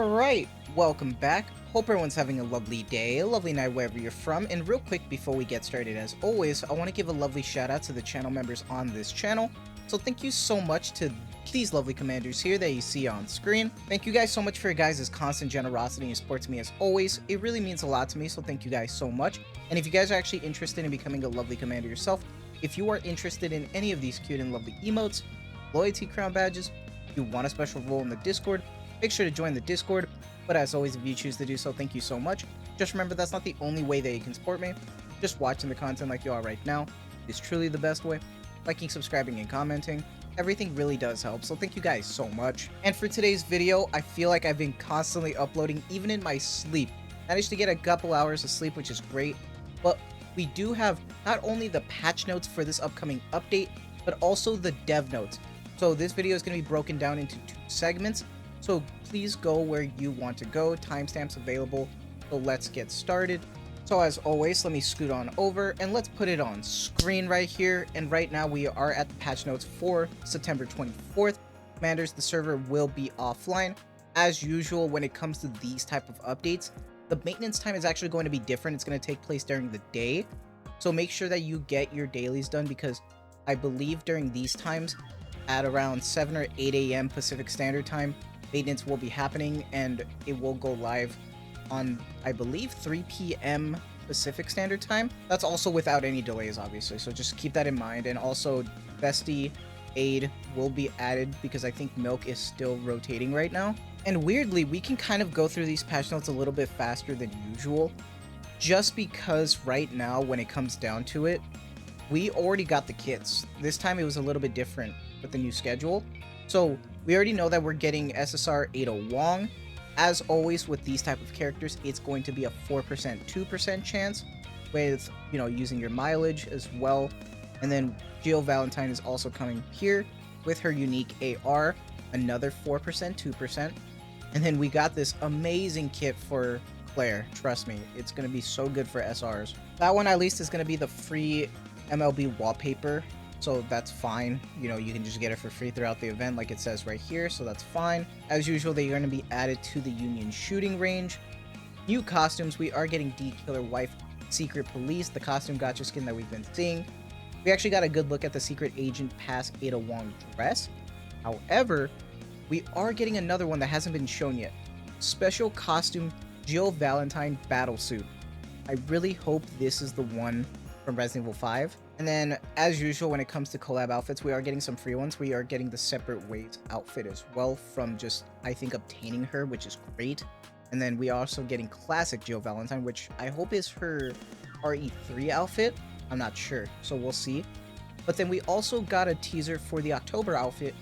Alright, welcome back. Hope everyone's having a lovely day, a lovely night wherever you're from. And real quick before we get started, as always, I want to give a lovely shout out to the channel members on this channel. So thank you so much to these lovely commanders here that you see on screen. Thank you guys so much for your guys' constant generosity and support to me as always. It really means a lot to me, so thank you guys so much. And if you guys are actually interested in becoming a lovely commander yourself, if you are interested in any of these cute and lovely emotes, loyalty crown badges, you want a special role in the Discord, make sure to join the Discord. But as always, if you choose to do so, thank you so much. Just remember, that's not the only way that you can support me. Just watching the content like you are right now is truly the best way. Liking, subscribing, and commenting, everything really does help, so thank you guys so much. And for today's video, I feel like I've been constantly uploading even in my sleep. Managed to get a couple hours of sleep, which is great. But we do have not only the patch notes for this upcoming update, but also the dev notes. So this video is going to be broken down into 2 segments. So please go where you want to go. Timestamps available. So let's get started. So as always, let me scoot on over and let's put it on screen right here. And right now we are at the patch notes for September 24th. Commanders, the server will be offline. As usual, when it comes to these type of updates, the maintenance time is actually going to be different. It's going to take place during the day. So make sure that you get your dailies done, because I believe during these times at around 7 or 8 a.m. Pacific Standard Time, maintenance will be happening, and it will go live on, I believe, 3 p.m. Pacific Standard Time. That's also without any delays, obviously, so just keep that in mind. And also, Bestie Aid will be added, because I think Milk is still rotating right now. And weirdly, we can kind of go through these patch notes a little bit faster than usual, just because right now, when it comes down to it, we already got the kits. This time it was a little bit different with the new schedule. So we already know that we're getting SSR 80 Wong. As always with these type of characters, it's going to be a 4%, 2% chance with, you know, using your mileage as well. And then Jill Valentine is also coming here with her unique AR, another 4%, 2%. And then we got this amazing kit for Claire. Trust me, it's going to be so good for SRs. That one at least is going to be the free MLB wallpaper. So that's fine. You know, you can just get it for free throughout the event like it says right here. So that's fine. As usual, they're going to be added to the Union shooting range. New costumes. We are getting D Killer Wife Secret Police, the costume gacha skin that we've been seeing. We actually got a good look at the Secret Agent Pass Ada Wong dress. However, we are getting another one that hasn't been shown yet. Special costume Jill Valentine battle suit. I really hope this is the one from Resident Evil 5. And then, as usual, when it comes to collab outfits, we are getting some free ones. We are getting the Separate Ways outfit as well from just, I think, obtaining her, which is great. And then we are also getting classic Jill Valentine, which I hope is her RE3 outfit. I'm not sure, so we'll see. But then we also got a teaser for the October outfit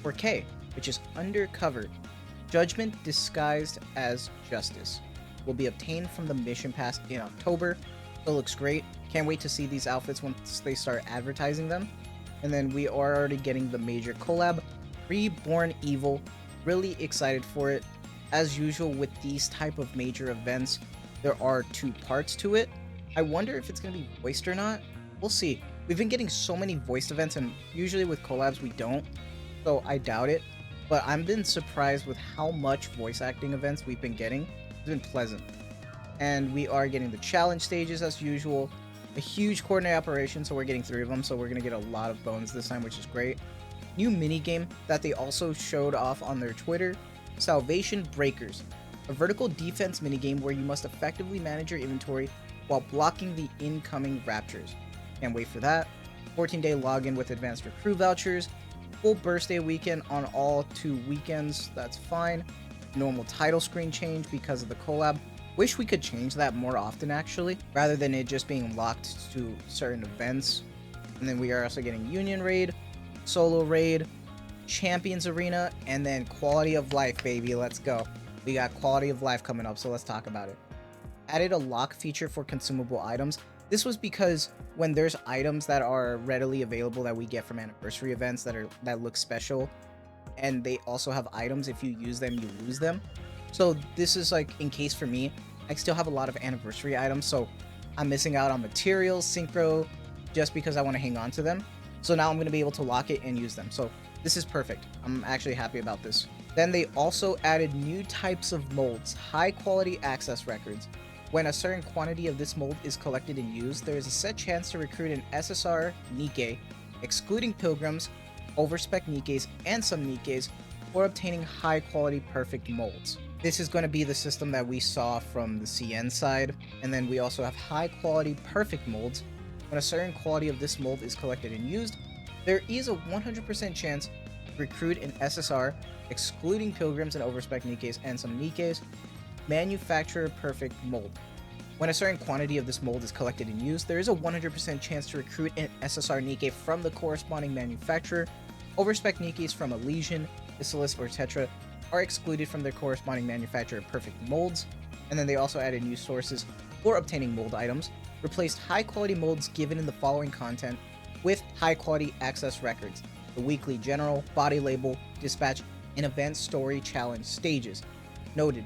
for K, which is Undercover. Judgment disguised as justice. Will be obtained from the mission pass in October. It looks great. Can't wait to see these outfits once they start advertising them. And then we are already getting the major collab, Reborn Evil. Really excited for it. As usual with these type of major events, there are 2 parts to it. I wonder if it's going to be voiced or not. We'll see. We've been getting so many voiced events, and usually with collabs we don't. So I doubt it. But I've been surprised with how much voice acting events we've been getting. It's been pleasant. And we are getting the challenge stages as usual. A huge coordinate operation, so we're getting 3 of them, so we're going to get a lot of bones this time, which is great. New minigame that they also showed off on their Twitter, Salvation Breakers. A vertical defense minigame where you must effectively manage your inventory while blocking the incoming raptures. Can't wait for that. 14-day login with advanced recruit vouchers. Full birthday weekend on all 2 weekends, that's fine. Normal title screen change because of the collab. Wish we could change that more often, actually, rather than it just being locked to certain events. And then we are also getting Union Raid, Solo Raid, Champions Arena, and then Quality of Life, baby. Let's go. We got Quality of Life coming up, so let's talk about it. Added a lock feature for consumable items. This was because when there's items that are readily available that we get from anniversary events that look special, and they also have items, if you use them, you lose them. So this is like, in case for me, I still have a lot of anniversary items, so I'm missing out on materials, synchro, just because I want to hang on to them. So now I'm going to be able to lock it and use them. So this is perfect. I'm actually happy about this. Then they also added new types of molds, high quality access records. When a certain quantity of this mold is collected and used, there is a set chance to recruit an SSR Nikke, excluding pilgrims, overspec Nikkes, and some Nikkes, or obtaining high quality perfect molds. This is going to be the system that we saw from the CN side, and then we also have high quality perfect molds. When a certain quality of this mold is collected and used, there is a 100% chance to recruit an SSR, excluding pilgrims and overspec Nikkes and some Nikkes, manufacturer perfect mold. When a certain quantity of this mold is collected and used, there is a 100% chance to recruit an SSR Nikke from the corresponding manufacturer. Overspec Nikkes from Elysian, Isylus, or Tetra are excluded from their corresponding manufacturer perfect molds. And then they also added new sources for obtaining mold items, replaced high quality molds given in the following content with high quality access records, the weekly general, body label, dispatch, and event story challenge stages. Noted,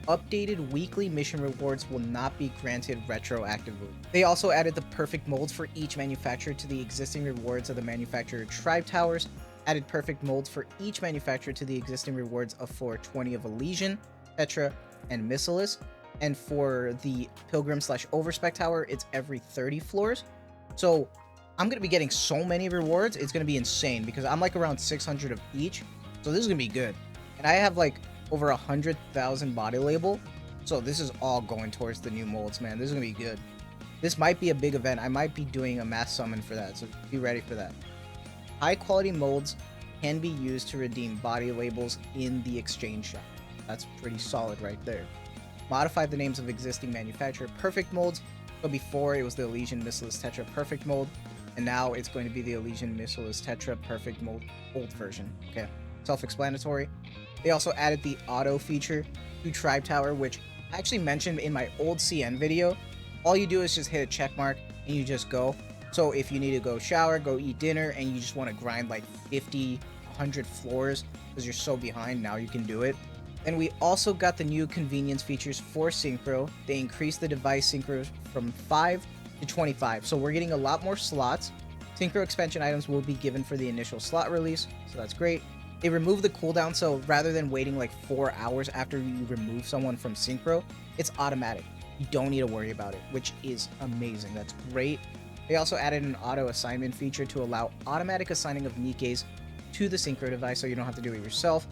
updated weekly mission rewards will not be granted retroactively. They also added the perfect molds for each manufacturer to the existing rewards of the manufacturer tribe towers, added perfect molds for each manufacturer to the existing rewards of for 20 of Elysian, Tetra, and Missilus, and for the Pilgrim/Overspec Tower, it's every 30 floors. So I'm going to be getting so many rewards, it's going to be insane, because I'm like around 600 of each, so this is going to be good. And I have like over 100,000 body label, so this is all going towards the new molds, man. This is going to be good. This might be a big event. I might be doing a mass summon for that, so be ready for that. High quality molds can be used to redeem body labels in the exchange shop. That's pretty solid right there. Modify the names of existing manufacturer perfect molds. So before it was the Elysian Missilus Tetra perfect mold, and now it's going to be the Elysian Missilus Tetra perfect mold old version. Okay, self-explanatory. They also added the auto feature to Tribe Tower, which I actually mentioned in my old CN video. All you do is just hit a check mark and you just go. So if you need to go shower, go eat dinner, and you just want to grind like 50, 100 floors because you're so behind, now you can do it. And we also got the new convenience features for Synchro. They increased the device Synchro from 5 to 25. So we're getting a lot more slots. Synchro expansion items will be given for the initial slot release, so that's great. They removed the cooldown, so rather than waiting like 4 hours after you remove someone from Synchro, it's automatic. You don't need to worry about it, which is amazing. That's great. They also added an auto assignment feature to allow automatic assigning of Nikkes to the Synchro device so you don't have to do it yourself.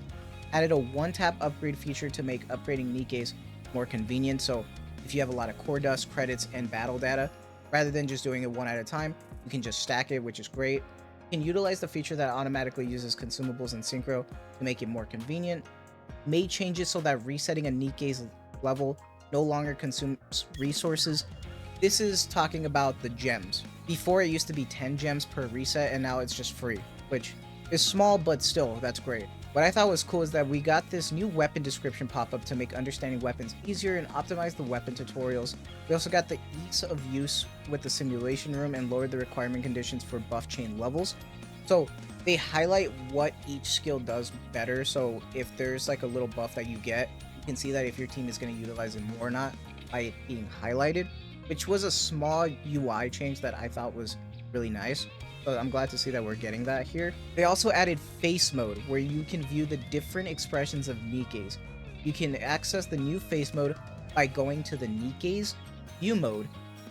Added a one-tap upgrade feature to make upgrading Nikkes more convenient, so if you have a lot of core dust, credits, and battle data, rather than just doing it one at a time, you can just stack it, which is great. You can utilize the feature that automatically uses consumables in Synchro to make it more convenient. Made changes so that resetting a Nikke's level no longer consumes resources. This is talking about the gems. Before it used to be 10 gems per reset, and now it's just free, which is small, but still, that's great. What I thought was cool is that we got this new weapon description pop-up to make understanding weapons easier and optimize the weapon tutorials. We also got the ease of use with the simulation room and lowered the requirement conditions for buff chain levels. So they highlight what each skill does better, so if there's like a little buff that you get, you can see that if your team is going to utilize it more or not by it being highlighted, which was a small UI change that I thought was really nice. So I'm glad to see that we're getting that here. They also added face mode, where you can view the different expressions of Nikkes. You can access the new face mode by going to the Nikkes view mode.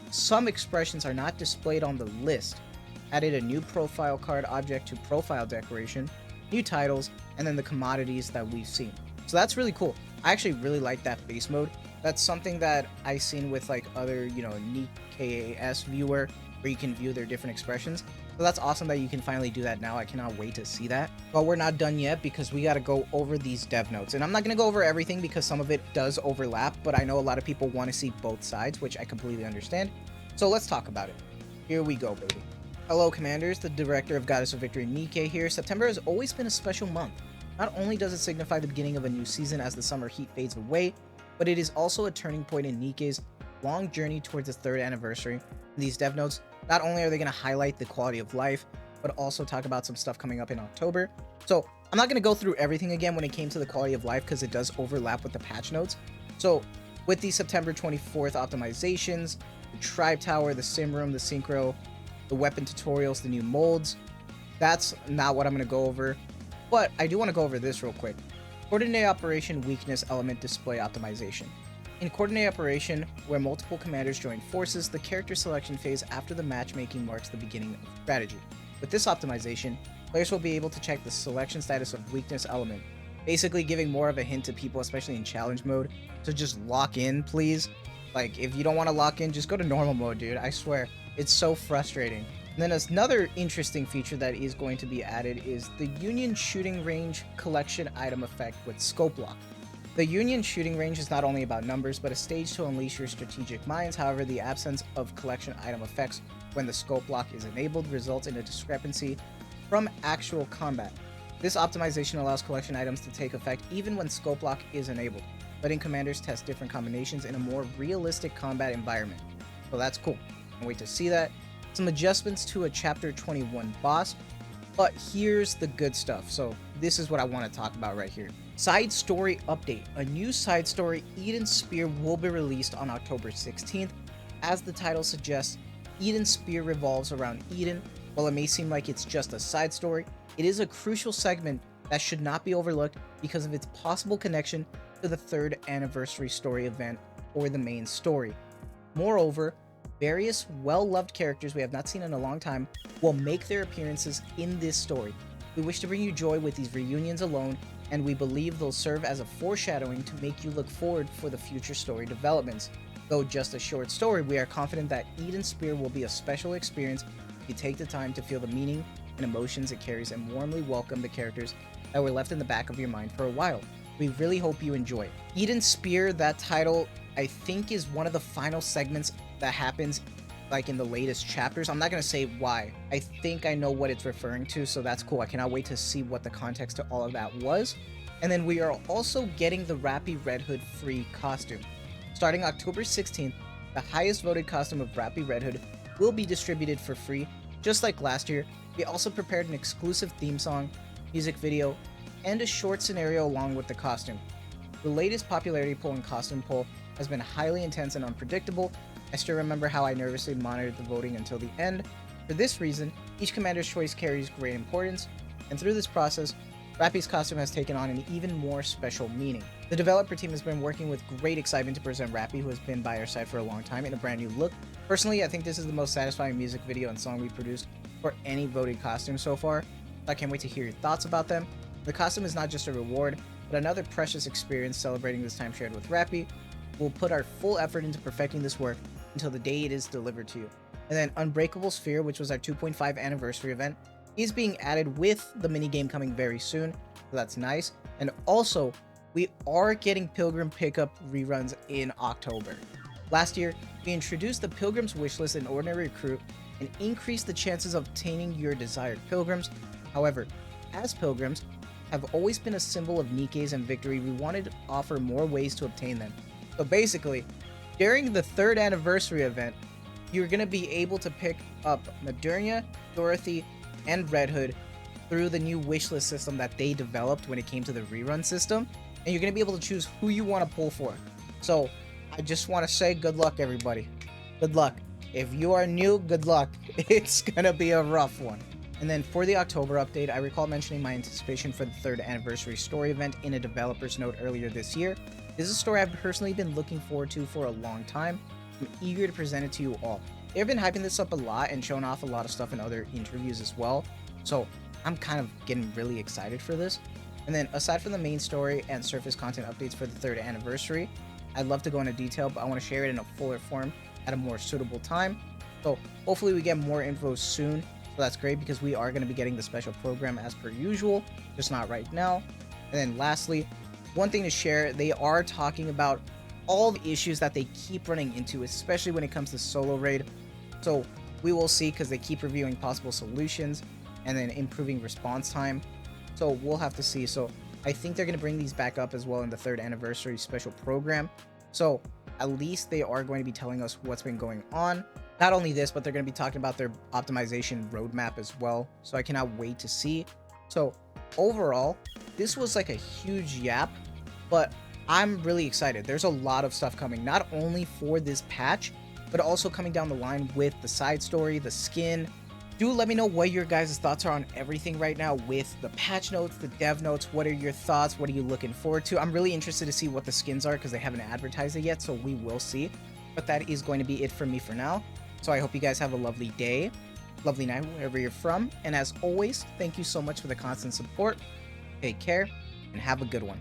Some expressions are not displayed on the list. Added a new profile card object to profile decoration, new titles, and then the commodities that we've seen. So that's really cool. I actually really like that face mode. That's something that I've seen with like other, Nikke viewer, where you can view their different expressions. So that's awesome that you can finally do that now. I cannot wait to see that. But we're not done yet because we got to go over these dev notes. And I'm not going to go over everything because some of it does overlap, but I know a lot of people want to see both sides, which I completely understand. So let's talk about it. Here we go, baby. Hello, Commanders. The director of Goddess of Victory, Nikke here. September has always been a special month. Not only does it signify the beginning of a new season as the summer heat fades away, but it is also a turning point in Nikke's long journey towards its 3rd anniversary. In these dev notes, not only are they going to highlight the quality of life, but also talk about some stuff coming up in October. So I'm not going to go through everything again when it came to the quality of life because it does overlap with the patch notes. So with the September 24th optimizations, the Tribe Tower, the Sim Room, the Synchro, the weapon tutorials, the new molds, that's not what I'm going to go over. But I do want to go over this real quick. Coordinate Operation Weakness Element Display Optimization. In Coordinate Operation, where multiple commanders join forces, the character selection phase after the matchmaking marks the beginning of strategy. With this optimization, players will be able to check the selection status of Weakness Element, basically giving more of a hint to people, especially in challenge mode, to just lock in, please. Like, if you don't want to lock in, just go to normal mode, dude. I swear, it's so frustrating. And then another interesting feature that is going to be added is the Union Shooting Range Collection Item Effect with Scope Lock. The Union Shooting Range is not only about numbers, but a stage to unleash your strategic minds. However, the absence of collection item effects when the Scope Lock is enabled results in a discrepancy from actual combat. This optimization allows collection items to take effect even when Scope Lock is enabled, letting commanders test different combinations in a more realistic combat environment. So that's cool. Can't wait to see that. Some adjustments to a Chapter 21 boss, but here's the good stuff. So this is what I want to talk about right here. Side story update. A new side story, Eden's Spear, will be released on October 16th. As the title suggests, Eden's Spear revolves around Eden. While it may seem like it's just a side story, it is a crucial segment that should not be overlooked because of its possible connection to the 3rd anniversary story event or the main story. Moreover, various well-loved characters we have not seen in a long time will make their appearances in this story. We wish to bring you joy with these reunions alone, and we believe they'll serve as a foreshadowing to make you look forward for the future story developments. Though just a short story, we are confident that Eden's Spear will be a special experience if you take the time to feel the meaning and emotions it carries and warmly welcome the characters that were left in the back of your mind for a while. We really hope you enjoy it. Eden's Spear, that title, I think is one of the final segments that happens like in the latest chapters. I'm not going to say why. I think I know what it's referring to, so that's cool. I cannot wait to see what the context to all of that was. And then we are also getting the Rapi Redhood free costume. Starting October 16th, the highest voted costume of Rapi Redhood will be distributed for free. Just like last year, we also prepared an exclusive theme song, music video, and a short scenario along with the costume. The latest popularity poll and costume poll has been highly intense and unpredictable. I still remember how I nervously monitored the voting until the end. For this reason, each commander's choice carries great importance, and through this process, Rapi's costume has taken on an even more special meaning. The developer team has been working with great excitement to present Rapi, who has been by our side for a long time, in a brand new look. Personally, I think this is the most satisfying music video and song we produced for any voted costume so far. I can't wait to hear your thoughts about them. The costume is not just a reward, but another precious experience celebrating this time shared with Rapi. We'll put our full effort into perfecting this work until the day it is delivered to you. And then Unbreakable Sphere, which was our 2.5 anniversary event, is being added with the minigame coming very soon, so that's nice. And also, we are getting Pilgrim pickup reruns in October. Last year, we introduced the Pilgrim's Wishlist in Ordinary Recruit and increased the chances of obtaining your desired Pilgrims. However, as Pilgrims have always been a symbol of Nikke's and victory, we wanted to offer more ways to obtain them. So basically, during the 3rd anniversary event, you're going to be able to pick up Modernia, Dorothy, and Red Hood through the new wishlist system that they developed when it came to the rerun system, and you're going to be able to choose who you want to pull for. So I just want to say good luck, everybody. Good luck. If you are new, good luck. It's going to be a rough one. And then for the October update, I recall mentioning my anticipation for the 3rd anniversary story event in a developer's note earlier this year. This is a story I've personally been looking forward to for a long time. I'm eager to present it to you all. They've been hyping this up a lot and showing off a lot of stuff in other interviews as well, so I'm kind of getting really excited for this. And then aside from the main story and surface content updates for the 3rd anniversary, I'd love to go into detail, but I want to share it in a fuller form at a more suitable time. So hopefully we get more info soon, so that's great because we are going to be getting the special program as per usual, just not right now. And then lastly, one thing to share, they are talking about all the issues that they keep running into, especially when it comes to solo raid. So we will see, because they keep reviewing possible solutions and then improving response time. So we'll have to see. So I think they're going to bring these back up as well in the 3rd anniversary special program. So at least they are going to be telling us what's been going on. Not only this, but they're going to be talking about their optimization roadmap as well. So I cannot wait to see. So overall, this was like a huge yap, but I'm really excited. There's a lot of stuff coming, not only for this patch, but also coming down the line with the side story, the skin, Do let me know what your guys' thoughts are on everything right now with the patch notes, the dev notes. What are your thoughts? What are you looking forward to? I'm really interested to see what the skins are because they haven't advertised it yet, so we will see. But that is going to be it for me for now. So I hope you guys have a lovely day, lovely night, wherever you're from. And as always, thank you so much for the constant support. Take care and have a good one.